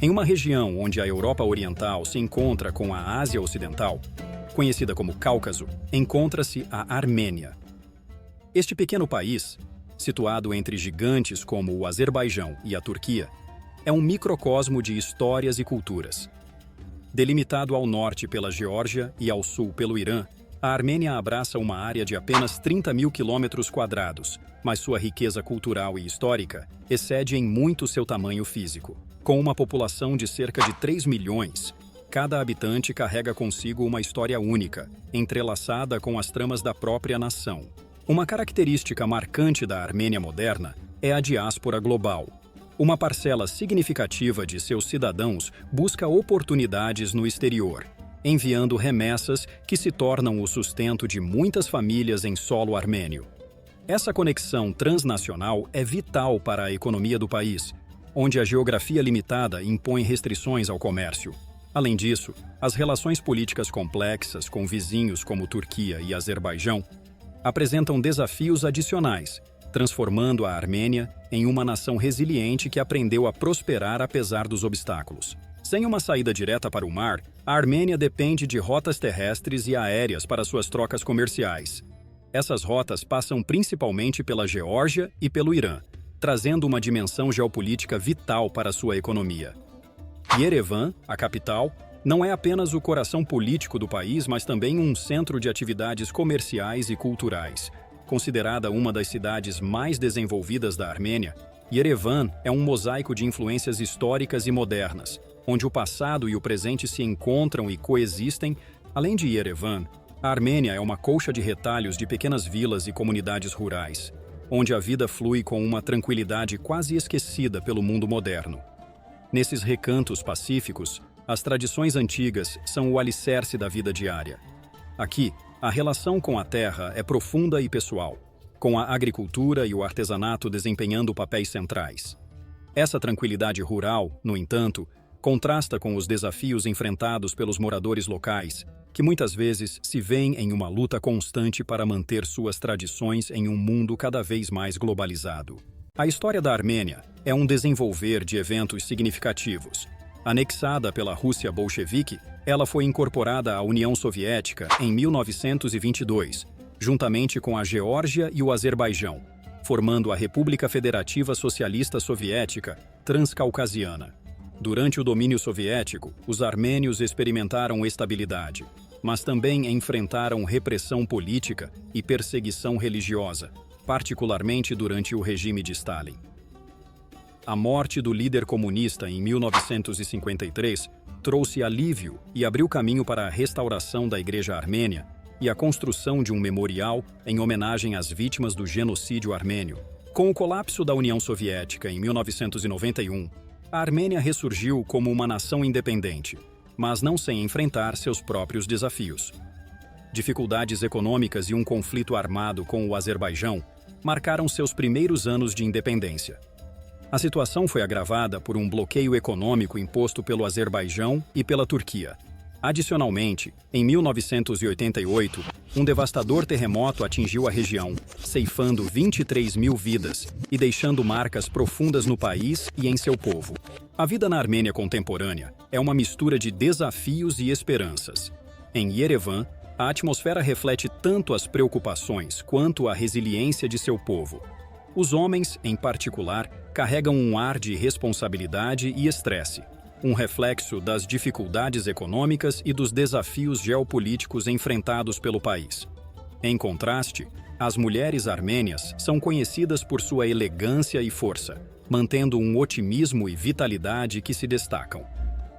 Em uma região onde a Europa Oriental se encontra com a Ásia Ocidental, conhecida como Cáucaso, encontra-se a Armênia. Este pequeno país, situado entre gigantes como o Azerbaijão e a Turquia, é um microcosmo de histórias e culturas. Delimitado ao norte pela Geórgia e ao sul pelo Irã, a Armênia abraça uma área de apenas 30 mil quilômetros quadrados, mas sua riqueza cultural e histórica excede em muito seu tamanho físico. Com uma população de cerca de 3 milhões, cada habitante carrega consigo uma história única, entrelaçada com as tramas da própria nação. Uma característica marcante da Armênia moderna é a diáspora global. Uma parcela significativa de seus cidadãos busca oportunidades no exterior, enviando remessas que se tornam o sustento de muitas famílias em solo armênio. Essa conexão transnacional é vital para a economia do país, onde a geografia limitada impõe restrições ao comércio. Além disso, as relações políticas complexas com vizinhos como Turquia e Azerbaijão apresentam desafios adicionais, transformando a Armênia em uma nação resiliente que aprendeu a prosperar apesar dos obstáculos. Sem uma saída direta para o mar, a Armênia depende de rotas terrestres e aéreas para suas trocas comerciais. Essas rotas passam principalmente pela Geórgia e pelo Irã, trazendo uma dimensão geopolítica vital para sua economia. Yerevan, a capital, não é apenas o coração político do país, mas também um centro de atividades comerciais e culturais. Considerada uma das cidades mais desenvolvidas da Armênia, Yerevan é um mosaico de influências históricas e modernas, onde o passado e o presente se encontram e coexistem. Além de Yerevan, a Armênia é uma colcha de retalhos de pequenas vilas e comunidades rurais, onde a vida flui com uma tranquilidade quase esquecida pelo mundo moderno. Nesses recantos pacíficos, as tradições antigas são o alicerce da vida diária. Aqui, a relação com a terra é profunda e pessoal, com a agricultura e o artesanato desempenhando papéis centrais. Essa tranquilidade rural, no entanto, contrasta com os desafios enfrentados pelos moradores locais, que muitas vezes se veem em uma luta constante para manter suas tradições em um mundo cada vez mais globalizado. A história da Armênia é um desenvolver de eventos significativos. Anexada pela Rússia bolchevique, ela foi incorporada à União Soviética em 1922, juntamente com a Geórgia e o Azerbaijão, formando a República Federativa Socialista Soviética Transcaucasiana. Durante o domínio soviético, os armênios experimentaram estabilidade, mas também enfrentaram repressão política e perseguição religiosa, particularmente durante o regime de Stalin. A morte do líder comunista em 1953 trouxe alívio e abriu caminho para a restauração da Igreja Armênia e a construção de um memorial em homenagem às vítimas do genocídio armênio. Com o colapso da União Soviética em 1991, a Armênia ressurgiu como uma nação independente, mas não sem enfrentar seus próprios desafios. Dificuldades econômicas e um conflito armado com o Azerbaijão marcaram seus primeiros anos de independência. A situação foi agravada por um bloqueio econômico imposto pelo Azerbaijão e pela Turquia. Adicionalmente, em 1988, um devastador terremoto atingiu a região, ceifando 23 mil vidas e deixando marcas profundas no país e em seu povo. A vida na Armênia contemporânea é uma mistura de desafios e esperanças. Em Yerevan, a atmosfera reflete tanto as preocupações quanto a resiliência de seu povo. Os homens, em particular, carregam um ar de responsabilidade e estresse, um reflexo das dificuldades econômicas e dos desafios geopolíticos enfrentados pelo país. Em contraste, as mulheres armênias são conhecidas por sua elegância e força, mantendo um otimismo e vitalidade que se destacam.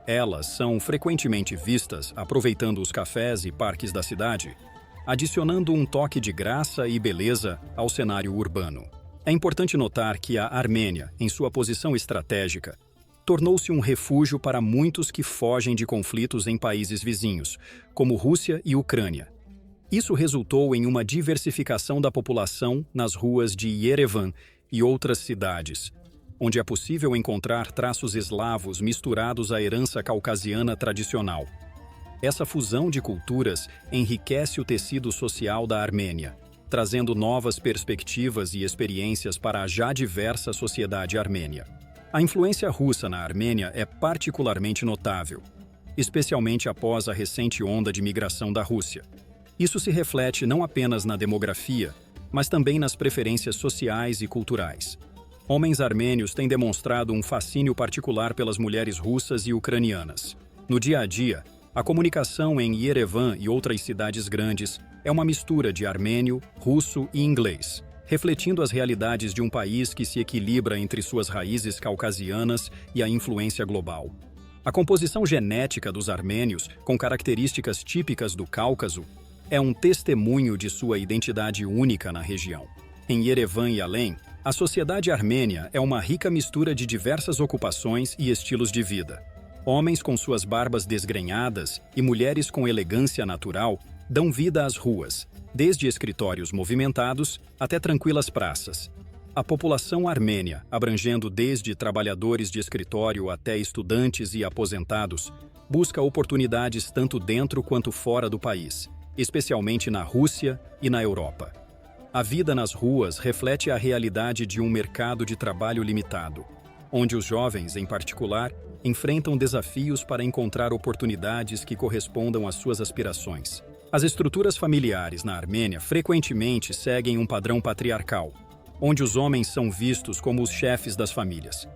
Elas são frequentemente vistas aproveitando os cafés e parques da cidade, adicionando um toque de graça e beleza ao cenário urbano. É importante notar que a Armênia, em sua posição estratégica, tornou-se um refúgio para muitos que fogem de conflitos em países vizinhos, como Rússia e Ucrânia. Isso resultou em uma diversificação da população nas ruas de Yerevan e outras cidades, onde é possível encontrar traços eslavos misturados à herança caucasiana tradicional. Essa fusão de culturas enriquece o tecido social da Armênia, trazendo novas perspectivas e experiências para a já diversa sociedade armênia. A influência russa na Armênia é particularmente notável, especialmente após a recente onda de migração da Rússia. Isso se reflete não apenas na demografia, mas também nas preferências sociais e culturais. Homens armênios têm demonstrado um fascínio particular pelas mulheres russas e ucranianas. No dia a dia, a comunicação em Yerevan e outras cidades grandes é uma mistura de armênio, russo e inglês, refletindo as realidades de um país que se equilibra entre suas raízes caucasianas e a influência global. A composição genética dos armênios, com características típicas do Cáucaso, é um testemunho de sua identidade única na região. Em Yerevan e além, a sociedade armênia é uma rica mistura de diversas ocupações e estilos de vida. Homens com suas barbas desgrenhadas e mulheres com elegância natural dão vida às ruas, desde escritórios movimentados até tranquilas praças. A população armênia, abrangendo desde trabalhadores de escritório até estudantes e aposentados, busca oportunidades tanto dentro quanto fora do país, especialmente na Rússia e na Europa. A vida nas ruas reflete a realidade de um mercado de trabalho limitado, onde os jovens, em particular, enfrentam desafios para encontrar oportunidades que correspondam às suas aspirações. As estruturas familiares na Armênia frequentemente seguem um padrão patriarcal, onde os homens são vistos como os chefes das famílias.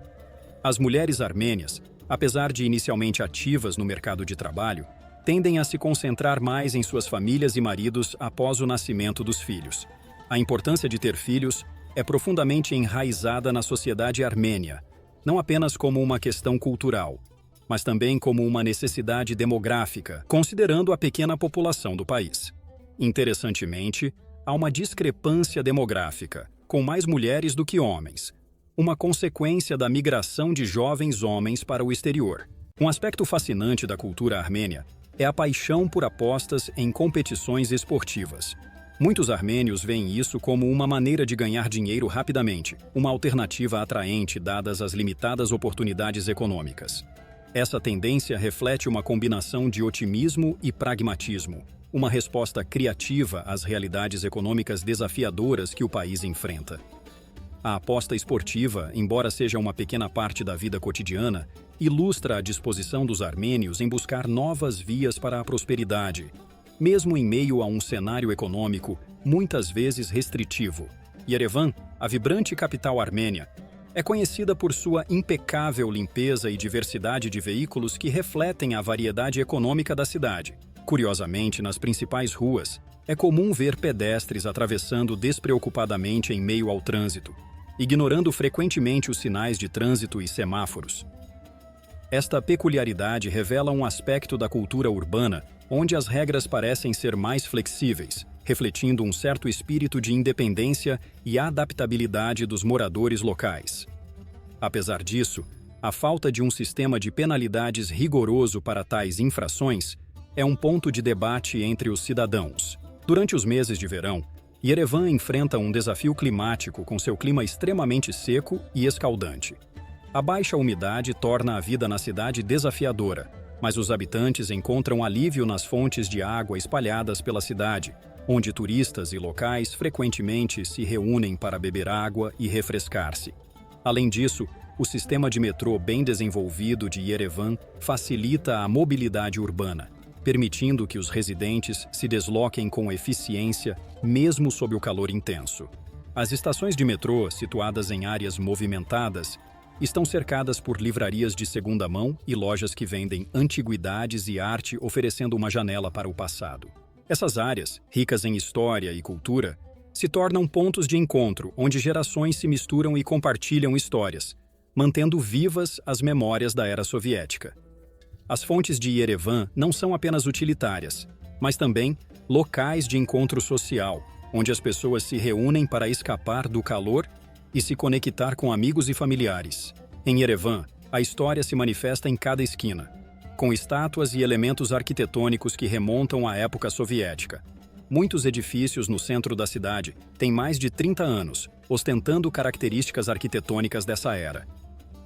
As mulheres armênias, apesar de inicialmente ativas no mercado de trabalho, tendem a se concentrar mais em suas famílias e maridos após o nascimento dos filhos. A importância de ter filhos é profundamente enraizada na sociedade armênia, não apenas como uma questão cultural, mas também como uma necessidade demográfica, considerando a pequena população do país. Interessantemente, há uma discrepância demográfica, com mais mulheres do que homens, uma consequência da migração de jovens homens para o exterior. Um aspecto fascinante da cultura armênia é a paixão por apostas em competições esportivas. Muitos armênios veem isso como uma maneira de ganhar dinheiro rapidamente, uma alternativa atraente dadas as limitadas oportunidades econômicas. Essa tendência reflete uma combinação de otimismo e pragmatismo, uma resposta criativa às realidades econômicas desafiadoras que o país enfrenta. A aposta esportiva, embora seja uma pequena parte da vida cotidiana, ilustra a disposição dos armênios em buscar novas vias para a prosperidade, mesmo em meio a um cenário econômico muitas vezes restritivo. Yerevan, a vibrante capital armênia, é conhecida por sua impecável limpeza e diversidade de veículos que refletem a variedade econômica da cidade. Curiosamente, nas principais ruas, é comum ver pedestres atravessando despreocupadamente em meio ao trânsito, ignorando frequentemente os sinais de trânsito e semáforos. Esta peculiaridade revela um aspecto da cultura urbana onde as regras parecem ser mais flexíveis, refletindo um certo espírito de independência e adaptabilidade dos moradores locais. Apesar disso, a falta de um sistema de penalidades rigoroso para tais infrações é um ponto de debate entre os cidadãos. Durante os meses de verão, Yerevan enfrenta um desafio climático com seu clima extremamente seco e escaldante. A baixa umidade torna a vida na cidade desafiadora, mas os habitantes encontram alívio nas fontes de água espalhadas pela cidade, onde turistas e locais frequentemente se reúnem para beber água e refrescar-se. Além disso, o sistema de metrô bem desenvolvido de Yerevan facilita a mobilidade urbana, permitindo que os residentes se desloquem com eficiência, mesmo sob o calor intenso. As estações de metrô, situadas em áreas movimentadas, estão cercadas por livrarias de segunda mão e lojas que vendem antiguidades e arte, oferecendo uma janela para o passado. Essas áreas, ricas em história e cultura, se tornam pontos de encontro onde gerações se misturam e compartilham histórias, mantendo vivas as memórias da era soviética. As fontes de Yerevan não são apenas utilitárias, mas também locais de encontro social, onde as pessoas se reúnem para escapar do calor e se conectar com amigos e familiares. Em Yerevan, a história se manifesta em cada esquina, com estátuas e elementos arquitetônicos que remontam à época soviética. Muitos edifícios no centro da cidade têm mais de 30 anos, ostentando características arquitetônicas dessa era.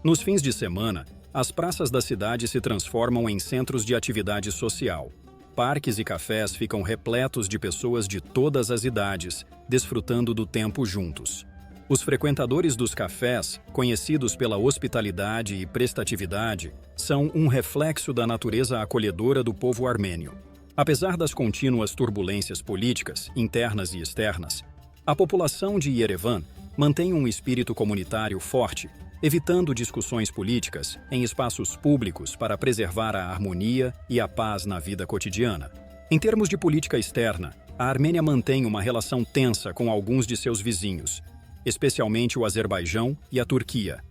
Nos fins de semana, as praças da cidade se transformam em centros de atividade social. Parques e cafés ficam repletos de pessoas de todas as idades, desfrutando do tempo juntos. Os frequentadores dos cafés, conhecidos pela hospitalidade e prestatividade, são um reflexo da natureza acolhedora do povo armênio. Apesar das contínuas turbulências políticas, internas e externas, a população de Yerevan mantém um espírito comunitário forte, evitando discussões políticas em espaços públicos para preservar a harmonia e a paz na vida cotidiana. Em termos de política externa, a Armênia mantém uma relação tensa com alguns de seus vizinhos, especialmente o Azerbaijão e a Turquia.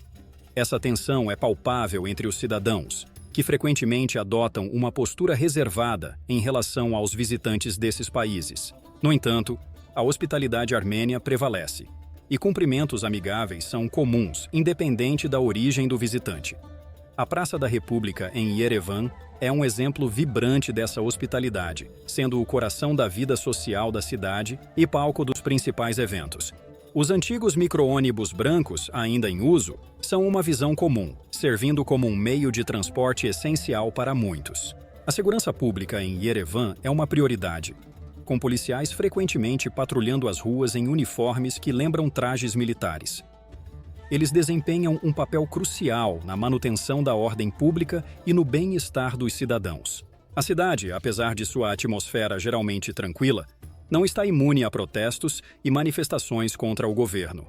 Essa tensão é palpável entre os cidadãos, que frequentemente adotam uma postura reservada em relação aos visitantes desses países. No entanto, a hospitalidade armênia prevalece, e cumprimentos amigáveis são comuns, independente da origem do visitante. A Praça da República, em Yerevan, é um exemplo vibrante dessa hospitalidade, sendo o coração da vida social da cidade e palco dos principais eventos. Os antigos micro-ônibus brancos, ainda em uso, são uma visão comum, servindo como um meio de transporte essencial para muitos. A segurança pública em Yerevan é uma prioridade, com policiais frequentemente patrulhando as ruas em uniformes que lembram trajes militares. Eles desempenham um papel crucial na manutenção da ordem pública e no bem-estar dos cidadãos. A cidade, apesar de sua atmosfera geralmente tranquila, não está imune a protestos e manifestações contra o governo.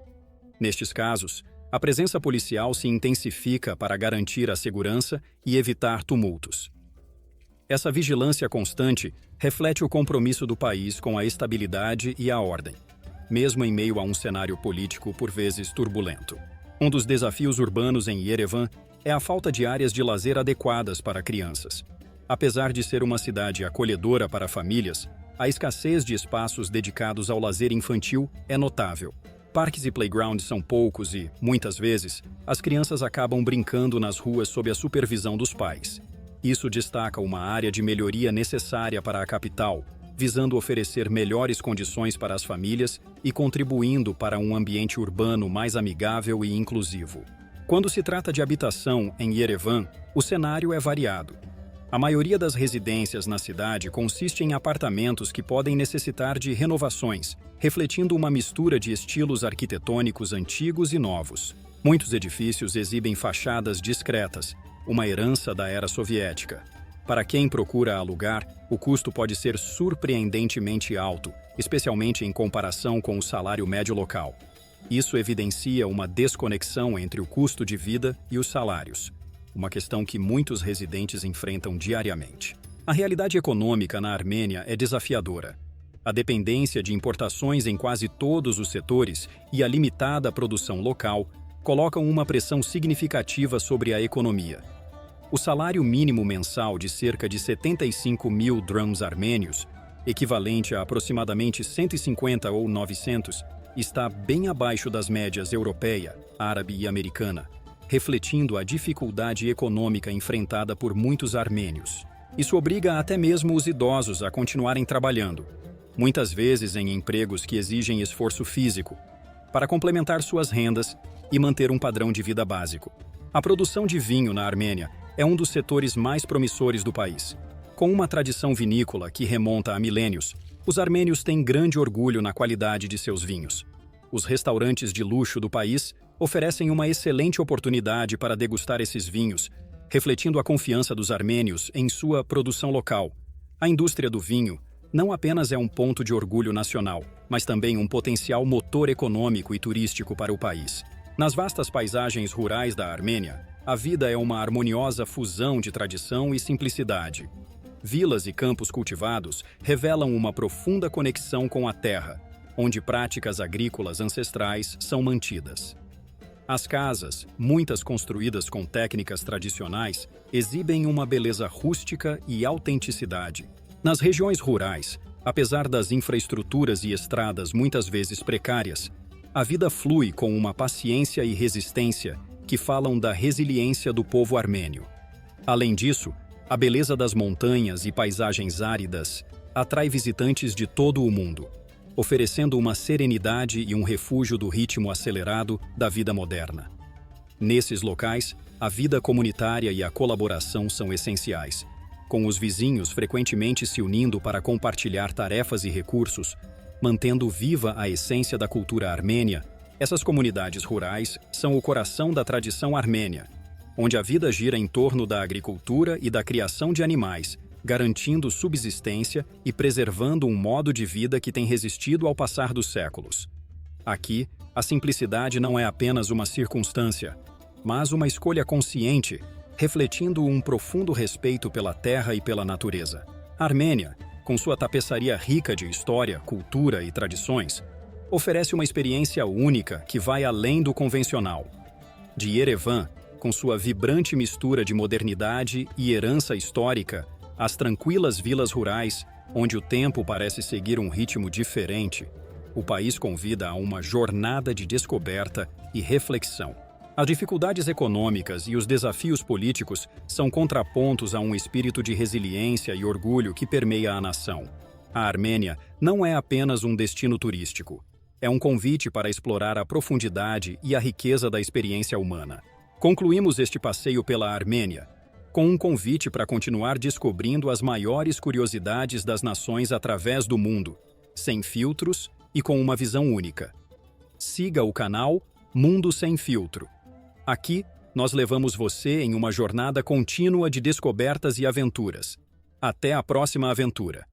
Nestes casos, a presença policial se intensifica para garantir a segurança e evitar tumultos. Essa vigilância constante reflete o compromisso do país com a estabilidade e a ordem, mesmo em meio a um cenário político por vezes turbulento. Um dos desafios urbanos em Yerevan é a falta de áreas de lazer adequadas para crianças. Apesar de ser uma cidade acolhedora para famílias, a escassez de espaços dedicados ao lazer infantil é notável. Parques e playgrounds são poucos e, muitas vezes, as crianças acabam brincando nas ruas sob a supervisão dos pais. Isso destaca uma área de melhoria necessária para a capital, visando oferecer melhores condições para as famílias e contribuindo para um ambiente urbano mais amigável e inclusivo. Quando se trata de habitação em Yerevan, o cenário é variado. A maioria das residências na cidade consiste em apartamentos que podem necessitar de renovações, refletindo uma mistura de estilos arquitetônicos antigos e novos. Muitos edifícios exibem fachadas discretas, uma herança da era soviética. Para quem procura alugar, o custo pode ser surpreendentemente alto, especialmente em comparação com o salário médio local. Isso evidencia uma desconexão entre o custo de vida e os salários, uma questão que muitos residentes enfrentam diariamente. A realidade econômica na Armênia é desafiadora. A dependência de importações em quase todos os setores e a limitada produção local colocam uma pressão significativa sobre a economia. O salário mínimo mensal de cerca de 75 mil drams armênios, equivalente a aproximadamente 150 ou 900, está bem abaixo das médias europeia, árabe e americana, refletindo a dificuldade econômica enfrentada por muitos armênios. Isso obriga até mesmo os idosos a continuarem trabalhando, muitas vezes em empregos que exigem esforço físico, para complementar suas rendas e manter um padrão de vida básico. A produção de vinho na Armênia é um dos setores mais promissores do país. Com uma tradição vinícola que remonta a milênios, os armênios têm grande orgulho na qualidade de seus vinhos. Os restaurantes de luxo do país oferecem uma excelente oportunidade para degustar esses vinhos, refletindo a confiança dos armênios em sua produção local. A indústria do vinho não apenas é um ponto de orgulho nacional, mas também um potencial motor econômico e turístico para o país. Nas vastas paisagens rurais da Armênia, a vida é uma harmoniosa fusão de tradição e simplicidade. Vilas e campos cultivados revelam uma profunda conexão com a terra, onde práticas agrícolas ancestrais são mantidas. As casas, muitas construídas com técnicas tradicionais, exibem uma beleza rústica e autenticidade. Nas regiões rurais, apesar das infraestruturas e estradas muitas vezes precárias, a vida flui com uma paciência e resistência que falam da resiliência do povo armênio. Além disso, a beleza das montanhas e paisagens áridas atrai visitantes de todo o mundo, oferecendo uma serenidade e um refúgio do ritmo acelerado da vida moderna. Nesses locais, a vida comunitária e a colaboração são essenciais, com os vizinhos frequentemente se unindo para compartilhar tarefas e recursos, mantendo viva a essência da cultura armênia Essas comunidades rurais são o coração da tradição armênia, onde a vida gira em torno da agricultura e da criação de animais, garantindo subsistência e preservando um modo de vida que tem resistido ao passar dos séculos. Aqui, a simplicidade não é apenas uma circunstância, mas uma escolha consciente, refletindo um profundo respeito pela terra e pela natureza. A Armênia, com sua tapeçaria rica de história, cultura e tradições, oferece uma experiência única que vai além do convencional. De Yerevan, com sua vibrante mistura de modernidade e herança histórica, às tranquilas vilas rurais, onde o tempo parece seguir um ritmo diferente, o país convida a uma jornada de descoberta e reflexão. As dificuldades econômicas e os desafios políticos são contrapontos a um espírito de resiliência e orgulho que permeia a nação. A Armênia não é apenas um destino turístico. É um convite para explorar a profundidade e a riqueza da experiência humana. Concluímos este passeio pela Armênia com um convite para continuar descobrindo as maiores curiosidades das nações através do mundo, sem filtros e com uma visão única. Siga o canal Mundo Sem Filtro. Aqui, nós levamos você em uma jornada contínua de descobertas e aventuras. Até a próxima aventura!